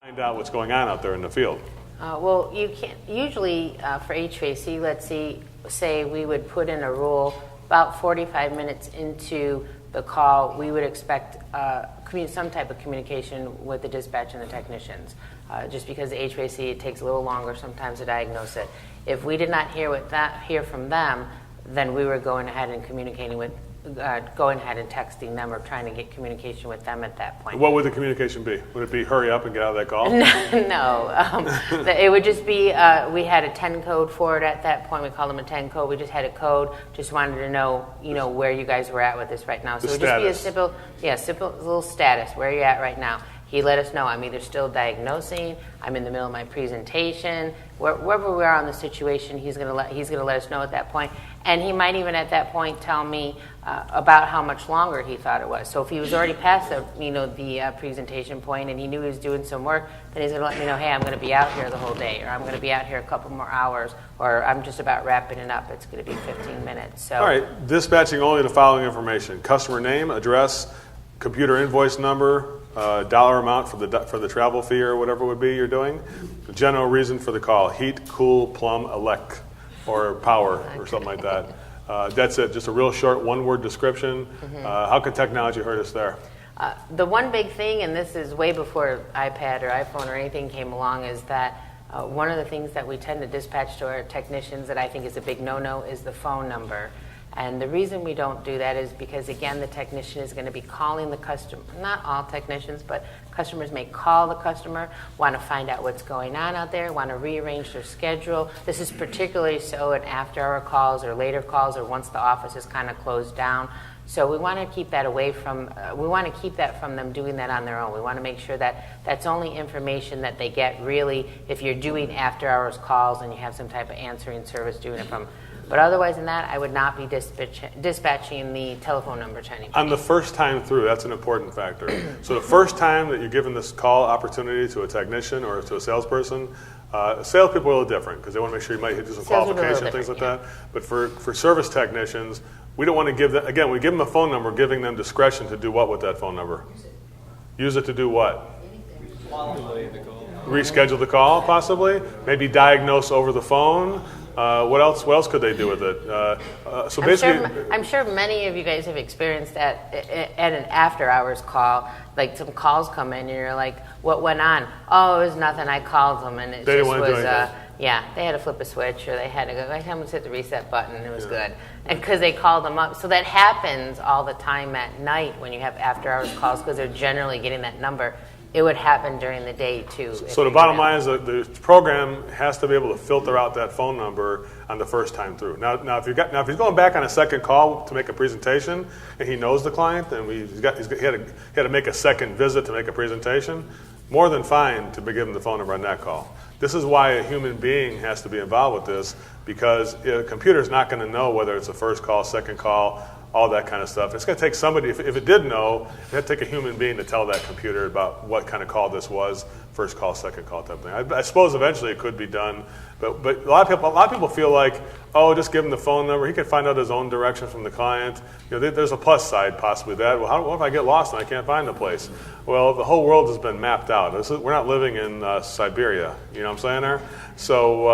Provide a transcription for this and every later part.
Find out what's going on out there in the field. Well, you can't, usually for HVAC, let's say we would put in a rule about 45 minutes into the call, we would expect some type of communication with the dispatch and the technicians. Just because the HVAC, it takes a little longer sometimes to diagnose it. If we did not hear from them, then we were going ahead and communicating with, going ahead and texting them or trying to get communication with them at that point. What would the communication be? Would it be hurry up and get out of that call? No. It would just be, we had a 10 code for it at that point. We called them a 10 code. We just had a code. Just wanted to know, where you guys were at with this right now. So it would just be a simple little status. Where are you at right now? He let us know I'm either still diagnosing, I'm in the middle of my presentation, wherever we are on the situation, he's going to let us know at that point. And he might even at that point tell me about how much longer he thought it was. So if he was already past the presentation point and he knew he was doing some work, then he's going to let me know, hey, I'm going to be out here the whole day, or I'm going to be out here a couple more hours, or I'm just about wrapping it up. It's going to be 15 minutes. So. All right, dispatching only the following information: customer name, address, computer invoice number, dollar amount for the travel fee or whatever it would be you're doing, the general reason for the call: heat, cool, plumb, elect, or power, or something like that. That's it. Just a real short one-word description. How can technology hurt us there? The one big thing, and this is way before iPad or iPhone or anything came along, is that one of the things that we tend to dispatch to our technicians that I think is a big no-no is the phone number. And the reason we don't do that is because, again, the technician is going to be calling the customer. Not all technicians, but customers may call the customer, want to find out what's going on out there, want to rearrange their schedule. This is particularly so in after-hour calls or later calls or once the office is kind of closed down. So we want to keep that away from, we want to keep that from them doing that on their own. We want to make sure that that's only information that they get really if you're doing after-hours calls and you have some type of answering service doing it from. But otherwise than that, I would not be dispatching the telephone number to anybody. On the first time through, that's an important factor. So the first time that you're given this call opportunity to a technician or to a salesperson, salespeople are a little different because they want to make sure you might do some qualification, things like that. But for service technicians, we don't want to give them, again, we give them a phone number, giving them discretion to do what with that phone number? Use it to do what? Reschedule the call, possibly? Maybe diagnose over the phone? What else could they do with it? So basically, I'm sure many of you guys have experienced that at an after-hours call. Like some calls come in and you're like, "What went on?" "Oh, it was nothing. I called them and it just was, yeah, they had to flip a switch or they had to go. I had to hit the reset button and it was good." And because they called them up, so that happens all the time at night when you have after-hours calls because they're generally getting that number. It would happen during the day too. So the bottom line is that the program has to be able to filter out that phone number on the first time through. Now if he's going back on a second call to make a presentation and he knows the client and he had to make a second visit to make a presentation, more than fine to be given the phone number on that call. This is why a human being has to be involved with this, because a computer is not going to know whether it's a first call, second call, all that kind of stuff. It's going to take somebody, if it did know, it had to take a human being to tell that computer about what kind of call this was, first call, second call type of thing. I suppose eventually it could be done, but a lot of people feel like, oh, just give him the phone number. He can find out his own direction from the client. There's a plus side possibly to that. Well, what if I get lost and I can't find the place? Well, the whole world has been mapped out. We're not living in Siberia. You know what I'm saying there? So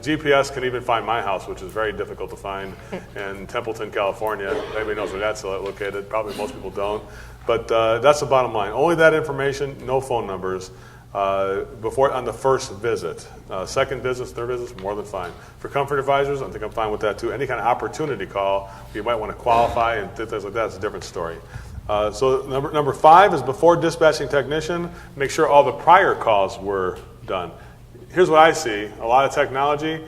GPS can even find my house, which is very difficult to find in Templeton, California. Everybody knows where that's located. Probably most people don't. But that's the bottom line. Only that information, no phone numbers. Before on the first visit. Second visits, third visits, more than fine. For comfort advisors, I think I'm fine with that too. Any kind of opportunity call, you might want to qualify and things like that. It's a different story. So number 5 is before dispatching technician, make sure all the prior calls were done. Here's what I see: a lot of technology.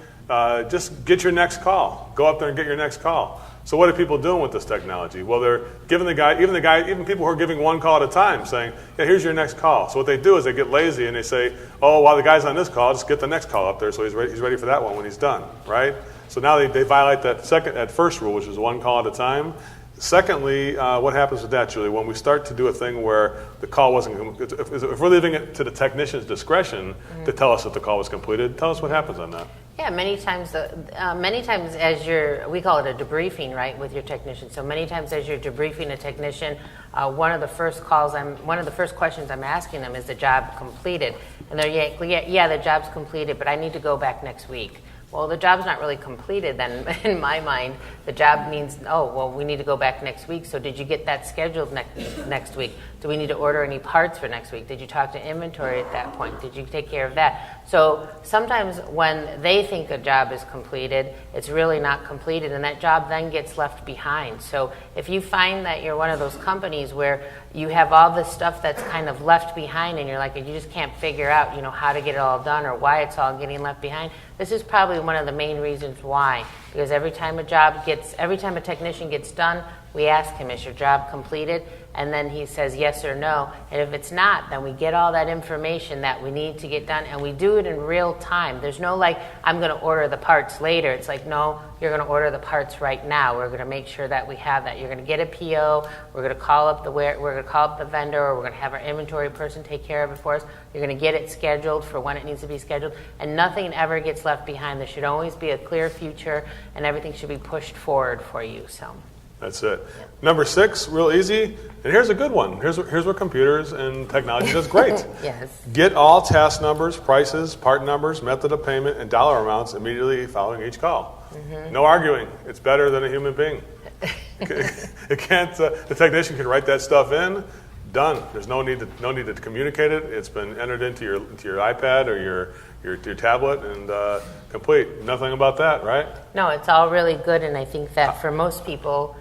Just get your next call. Go up there and get your next call. So what are people doing with this technology? Well, they're giving even people who are giving one call at a time, saying, "Yeah, here's your next call." So what they do is they get lazy and they say, "Oh, while the guy's on this call, just get the next call up there so he's ready for that one when he's done." Right? So now they violate that first rule, which is one call at a time. Secondly, what happens with that, Julie? When we start to do a thing where the call wasn't, if we're leaving it to the technician's discretion to tell us if the call was completed, tell us what happens on that. Yeah, many times as we call it a debriefing, right, with your technician. So many times as you're debriefing a technician, one of the first questions I'm asking them is the job completed, and they're yeah, the job's completed, but I need to go back next week. Well, the job's not really completed then. In my mind, the job means, oh, well, we need to go back next week. So did you get that scheduled next week? Do we need to order any parts for next week? Did you talk to inventory at that point? Did you take care of that? So sometimes when they think a job is completed, it's really not completed, and that job then gets left behind. So if you find that you're one of those companies where you have all this stuff that's kind of left behind and you're like, you just can't figure out, how to get it all done or why it's all getting left behind, this is probably one of the main reasons why. Because every time a technician gets done, we ask him, is your job completed? And then he says yes or no. And if it's not, then we get all that information that we need to get done, and we do it in real time. There's no I'm going to order the parts later. It's like, no, you're going to order the parts right now. We're going to make sure that we have that. You're going to get a PO. We're going to call up the vendor, or we're going to have our inventory person take care of it for us. You're going to get it scheduled for when it needs to be scheduled, and nothing ever gets left behind. There should always be a clear future, and everything should be pushed forward for you. So. That's it. Yeah. Number 6, real easy, and here's a good one. Here's what computers and technology does great. Yes. Get all task numbers, prices, part numbers, method of payment, and dollar amounts immediately following each call. Mm-hmm. No arguing. It's better than a human being. It can't. The technician can write that stuff in. Done. There's no need to communicate it. It's been entered into your iPad or your tablet and complete. Nothing about that, right? No, it's all really good, and I think that for most people,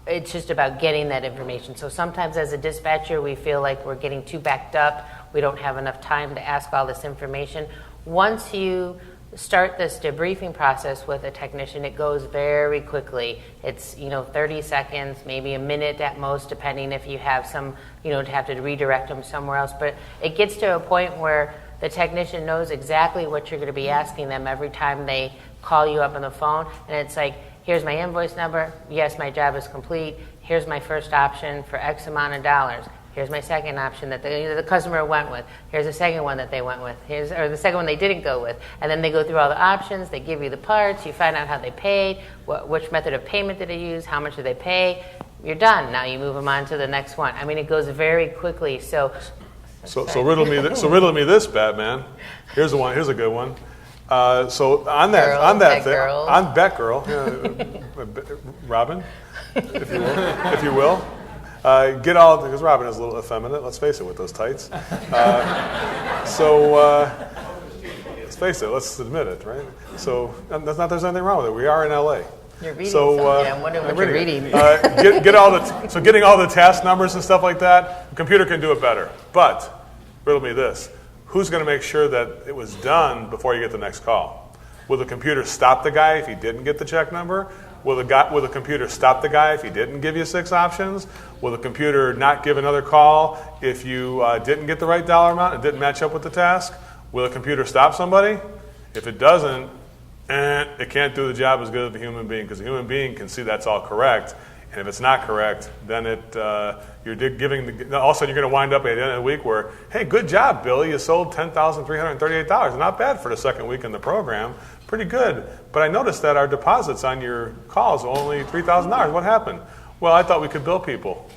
it's just about getting that information. So sometimes as a dispatcher, we feel like we're getting too backed up. We don't have enough time to ask all this information. Once you start this debriefing process with a technician, it goes very quickly. It's 30 seconds, maybe a minute at most, depending if you have some, to have to redirect them somewhere else. But it gets to a point where the technician knows exactly what you're going to be asking them every time they call you up on the phone, and it's like, here's my invoice number. Yes, my job is complete. Here's my first option for X amount of dollars. Here's my second option that the customer went with. Here's the second one that they went with. Or the second one they didn't go with. And then they go through all the options. They give you the parts. You find out how they paid, which method of payment did they use, how much did they pay. You're done. Now you move them on to the next one. I mean, it goes very quickly. So riddle me this, Batman. Here's a good one. So on Batgirl, Robin, if you will, get all, because Robin is a little effeminate. Let's face it, with those tights. Let's face it. Let's admit it, right? So there's anything wrong with it. We are in LA. You're reading something. I'm wondering what you're reading. Getting all the task numbers and stuff like that, the computer can do it better. But riddle me this. Who's going to make sure that it was done before you get the next call? Will the computer stop the guy if he didn't get the check number? Will the computer stop the guy if he didn't give you 6 options? Will the computer not give another call if you didn't get the right dollar amount and didn't match up with the task? Will the computer stop somebody? If it doesn't, it can't do the job as good as the human being, because the human being can see that's all correct. And if it's not correct, then you're giving all of a sudden you're going to wind up at the end of the week where, hey, good job, Billy, you sold $10,338. Not bad for the second week in the program, pretty good. But I noticed that our deposits on your calls are only $3,000. What happened? Well, I thought we could bill people.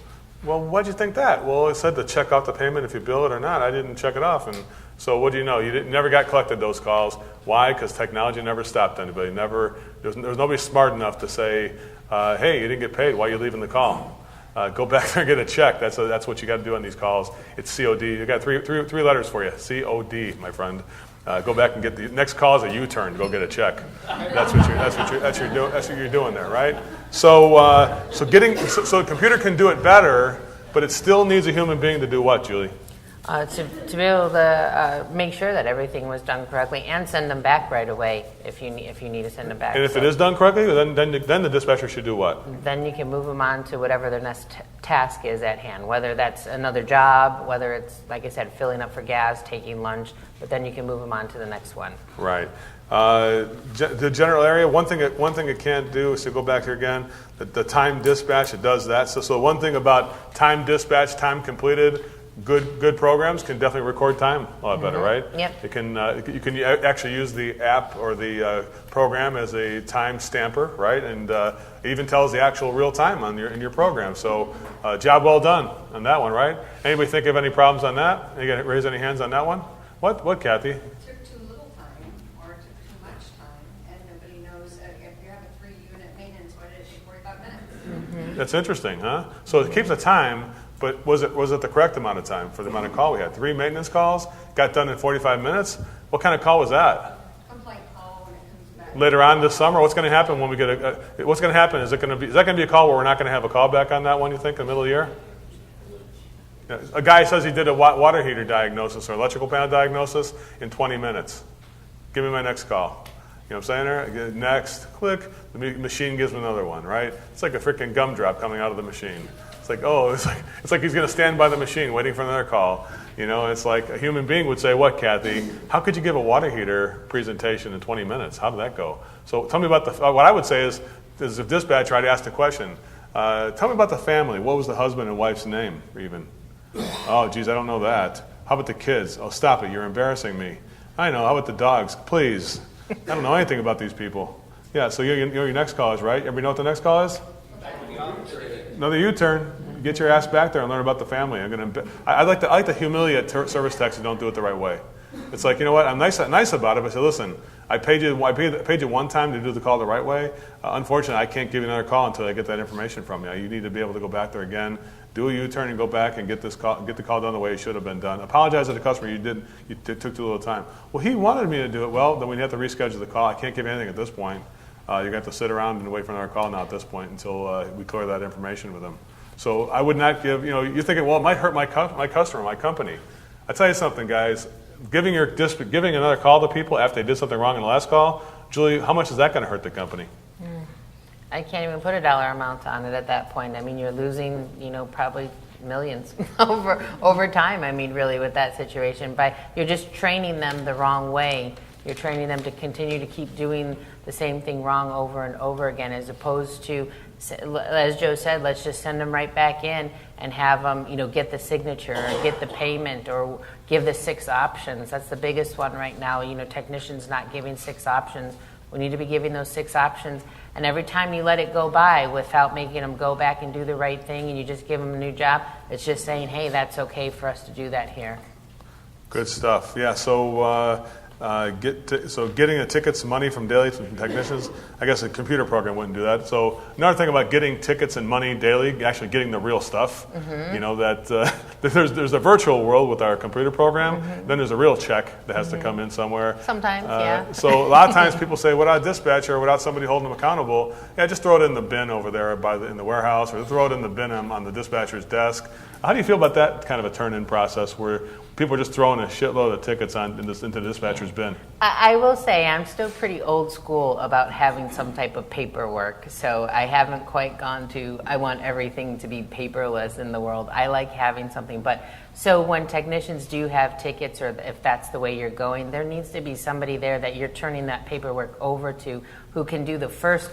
Well, why'd you think that? Well, it said to check off the payment if you bill it or not. I didn't check it off, and so what do you know? Never got collected those calls. Why? Because technology never stopped anybody. There was nobody smart enough to say, hey, you didn't get paid. Why are you leaving the call? Go back there and get a check. That's what you got to do on these calls. It's COD. You got three letters for you. COD, my friend. Go back and get the next call is a U-turn. Go get a check. That's what you're doing there, right? So the computer can do it better, but it still needs a human being to do what, Julie? To be able to make sure that everything was done correctly and send them back right away if you need to send them back. And if it is done correctly, then the dispatcher should do what? Then you can move them on to whatever their next task is at hand, whether that's another job, whether it's, like I said, filling up for gas, taking lunch, but then you can move them on to the next one. Right. The general area, one thing it can't do is to go back here again, the time dispatch, it does that. So one thing about time dispatch, time completed, good programs can definitely record time a lot better, right? Yep. It can you can actually use the app or the program as a time stamper, right? And it even tells the actual real time in your program. So job well done on that one, right? Anybody think of any problems on that? You got to raise any hands on that one? What, Kathy? It took too little time or it took too much time, and nobody knows if you have a 3-unit maintenance, why did it take 45 minutes? That's interesting, huh? So it keeps the time. But was it the correct amount of time for the amount of call we had? 3 maintenance calls, got done in 45 minutes. What kind of call was that? Complaint call when it comes back. Later on this summer, what's going to happen when we get what's going to happen? Is that going to be a call where we're not going to have a call back on that one? You think in the middle of the year? Yeah, a guy says he did a water heater diagnosis or electrical panel diagnosis in 20 minutes. Give me my next call. You know what I'm saying there? Next, click. The machine gives me another one, right? It's like a freaking gumdrop coming out of the machine. It's like, it's like he's going to stand by the machine waiting for another call. You know, it's like a human being would say, what, Kathy? How could you give a water heater presentation in 20 minutes? How did that go? So tell me about what I would say is if dispatcher, I'd ask the question, tell me about the family. What was the husband and wife's name, even? Oh, geez, I don't know that. How about the kids? Oh, stop it. You're embarrassing me. I know. How about the dogs? Please. I don't know anything about these people. Yeah, so you know your next call is, right? Everybody know what the next call is? Another U-turn. Get your ass back there and learn about the family. I like to humiliate service techs who don't do it the right way. It's like, you know what? I'm nice about it. But I say, listen, I paid you one time to do the call the right way. Unfortunately, I can't give you another call until I get that information from you. You need to be able to go back there again, do a U-turn, and go back and get the call done the way it should have been done. Apologize to the customer. You took too little time. Well, he wanted me to do it. Well, then we have to reschedule the call. I can't give you anything at this point. You're going to have to sit around and wait for another call now at this point until we clear that information with them. So I would not give, you're thinking, well, it might hurt my customer, my company. I tell you something, guys. Giving another call to people after they did something wrong in the last call, Julie, how much is that going to hurt the company? I can't even put a dollar amount on it at that point. I mean, you're losing, probably millions over time. I mean, really, with that situation, you're just training them the wrong way. You're training them to continue to keep doing the same thing wrong over and over again, as opposed to, as Joe said, let's just send them right back in and have them, get the signature or get the payment or give the 6 options. That's the biggest one right now. Technicians not giving 6 options. We need to be giving those 6 options. And every time you let it go by without making them go back and do the right thing and you just give them a new job, it's just saying, hey, that's okay for us to do that here. Good stuff. Yeah, so getting the tickets, money from daily from technicians, I guess a computer program wouldn't do that. So another thing about getting tickets and money daily, actually getting the real stuff, that there's a virtual world with our computer program, then there's a real check that has to come in somewhere. Sometimes, yeah. So a lot of times people say, without a dispatcher, without somebody holding them accountable, just throw it in the bin over there in the warehouse, or throw it in the bin on the dispatcher's desk. How do you feel about that kind of a turn-in process where people are just throwing a shitload of tickets into the dispatcher's bin? I will say I'm still pretty old school about having some type of paperwork. So I haven't quite gone to, I want everything to be paperless in the world. I like having something. So when technicians do have tickets, or if that's the way you're going, there needs to be somebody there that you're turning that paperwork over to who can do the first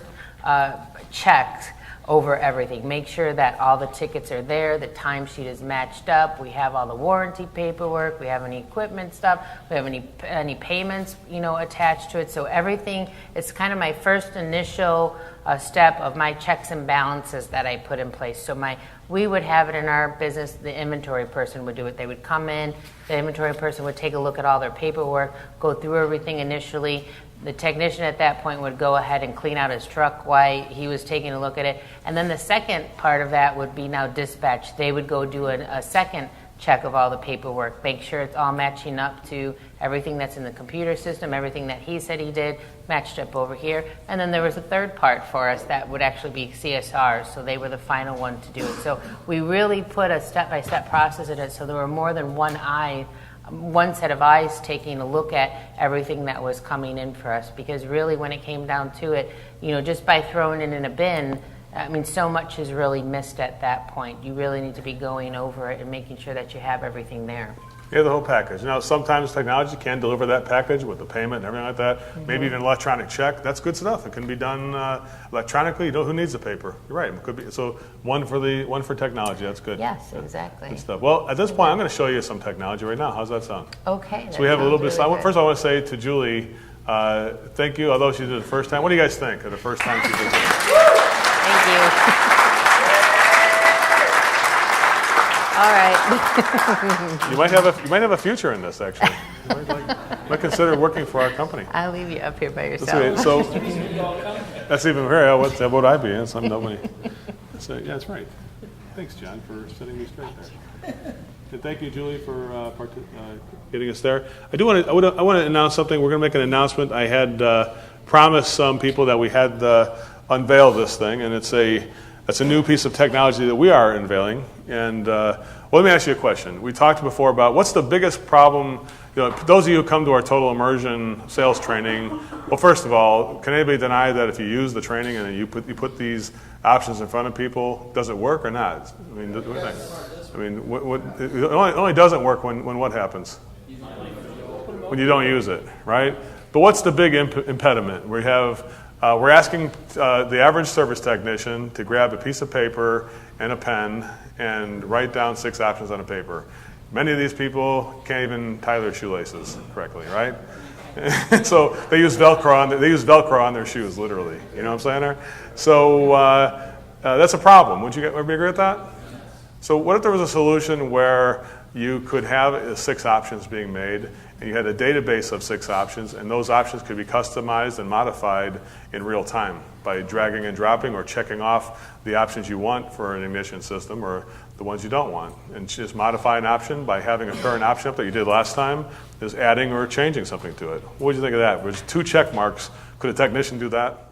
checks over everything. Make sure that all the tickets are there, the timesheet is matched up, we have all the warranty paperwork, we have any equipment stuff, we have any payments, attached to it. So everything, it's kind of my first initial step of my checks and balances that I put in place. So we would have it in our business, the inventory person would do it. They would come in, the inventory person would take a look at all their paperwork, go through everything initially. The technician at that point would go ahead and clean out his truck while he was taking a look at it. And then the second part of that would be now dispatch. They would go do a second check of all the paperwork, make sure it's all matching up to everything that's in the computer system, everything that he said he did, matched up over here. And then there was a third part for us that would actually be CSRs, so they were the final one to do it. So we really put a step-by-step process in it, so there were more than one set of eyes taking a look at everything that was coming in for us, because really when it came down to it, just by throwing it in a bin, so much is really missed at that point. You really need to be going over it and making sure that you have everything there. You have the whole package. Now, sometimes technology can deliver that package with the payment and everything like that. Maybe even electronic check. That's good stuff. It can be done electronically. You know, who needs the paper? You're right. It could be. So one for technology. That's good. Yes, exactly. Good stuff. Well, at this point, I'm going to show you some technology right now. How's that sound? Okay. So we have a little bit. Really First, I want to say to Julie, thank you. Although she did it the first time. What do you guys think of the first time she did it? Thank you. All right. You might have a future in this, actually. You might consider working for our company. I'll leave you up here by yourself. That's okay. So that's even very. What would I be? It's nobody. So yeah, that's right. Thanks, John, for setting me straight there. And thank you, Julie, for getting us there. I want to announce something. We're going to make an announcement. I had promised some people that we had unveil this thing, and it's a new piece of technology that we are unveiling. And let me ask you a question. We talked before about what's the biggest problem. Those of you who come to our total immersion sales training. Well, first of all, can anybody deny that if you use the training and you put these options in front of people, does it work or not? I mean, it only doesn't work when what happens? When you don't use it, right? But what's the big impediment? We're asking the average service technician to grab a piece of paper and a pen and write down 6 options on a paper. Many of these people can't even tie their shoelaces correctly, right? So they use Velcro on their shoes, literally. You know what I'm saying there? So that's a problem. Would you agree with that? So what if there was a solution where you could have 6 options being made, and you had a database of 6 options, and those options could be customized and modified in real time by dragging and dropping or checking off the options you want for an ignition system or the ones you don't want. And just modify an option by having a current option up that you did last time is adding or changing something to it. What would you think of that? With 2 check marks, could a technician do that?